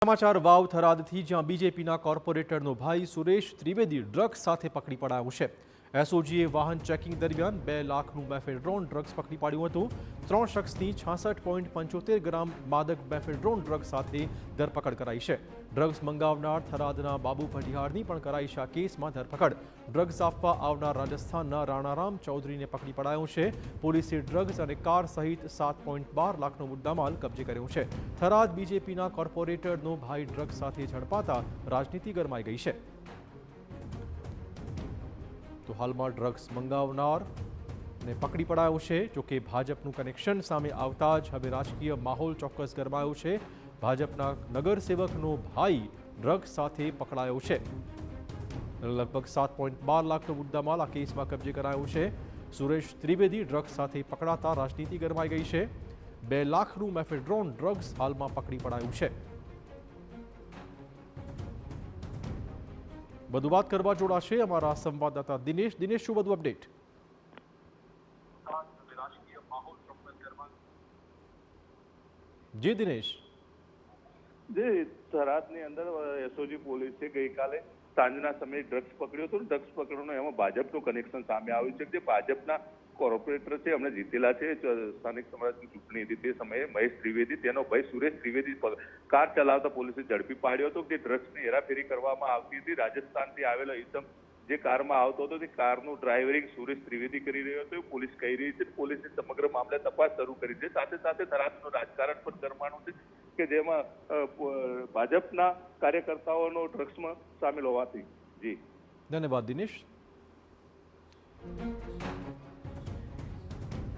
સમાચાર વાવ થરાદથી, જ્યાં બીજેપીના કોર્પોરેટરનો ભાઈ સુરેશ ત્રિવેદી ડ્રગ્સ સાથે પકડી પડાયો છે। એસઓજીએ વાહન ચેકિંગ દરમિયાન 2 લાખનું મેફેડ્રોન ડ્રગ્સ પકડી પાડ્યું હતું। 3 શખ્સની 66.75 ગ્રામ માદક મેફેડ્રોન ડ્રગ્સ સાથે ધરપકડ કરાઈ છે। ડ્રગ્સ મંગાવનાર થરાદના બાબુ ભટિયારની પણ કરાઈ છે આ કેસમાં ધરપકડ। ડ્રગ્સ આપવા આવનાર રાજસ્થાનના રાણારામ ચૌધરીને પકડી પડાયો છે। પોલીસે ડ્રગ્સ અને કાર સહિત 7.12 લાખનો મુદ્દામાલ કબજે કર્યો છે। થરાદ બીજેપીના કોર્પોરેટરનો ભાઈ ડ્રગ્સ સાથે ઝડપાતા રાજનીતિ ગરમાઈ ગઈ છે। તો હાલમાં ડ્રગ્સ મંગાવનારને પકડી પડાયો છે। જોકે ભાજપનું કનેક્શન સામે આવતા જ હવે રાજકીય માહોલ ચોક્કસ ગરમાયો છે। ભાજપના નગરસેવકનો ભાઈ ડ્રગ્સ સાથે પકડાયો છે। લગભગ 7.12 લાખનો મુદ્દામાલ આ કેસમાં કબજે કરાયો છે। સુરેશ ત્રિવેદી ડ્રગ્સ સાથે પકડાતા રાજનીતિ ગરમાઈ ગઈ છે। 2 લાખનું મેફેડ્રોન ડ્રગ્સ હાલમાં પકડી પડાયું છે। વધુ વાત કરવા જોડાશે અમારા સંવાદદાતા દિનેશ। દિનેશ, શું વધુ અપડેટ? જી દિનેશ। જી, થરાદની અંદર એસઓજી પોલીસે ગઈકાલે સાંજના સમયે ડ્રગ્સ પકડ્યો હતો। ડ્રગ્સ પકડવાનું એમાં ભાજપનું કનેક્શન સામે આવ્યું છે। જે ભાજપના કોર્પોરેટર છે, એમણે જીતેલા છે સ્થાનિક સ્વરાજની ચૂંટણી હતી તે સમયે મહેશ ત્રિવેદી, તેનો ભાઈ સુરેશ ત્રિવેદી કાર ચલાવતા પોલીસે ઝડપી પાડ્યો હતો। જે ડ્રગ્સની હેરાફેરી કરવામાં આવતી હતી। રાજસ્થાનથી આવેલો ઈસમ જે કારમાં આવતો હતો, તે કારનું ડ્રાઇવરિંગ સુરેશ ત્રિવેદી કરી રહ્યો હતો એવું પોલીસ કહી રહી છે। પોલીસે સમગ્ર મામલે તપાસ શરૂ કરી છે। સાથે સાથે થરાદનું રાજકારણ પણ ગરમાનું છે કે જેમાં ભાજપના કાર્યકર્તાઓનો ડ્રગ્સમાં સામેલ હોવાથી। જી ધન્યવાદ દિનેશ।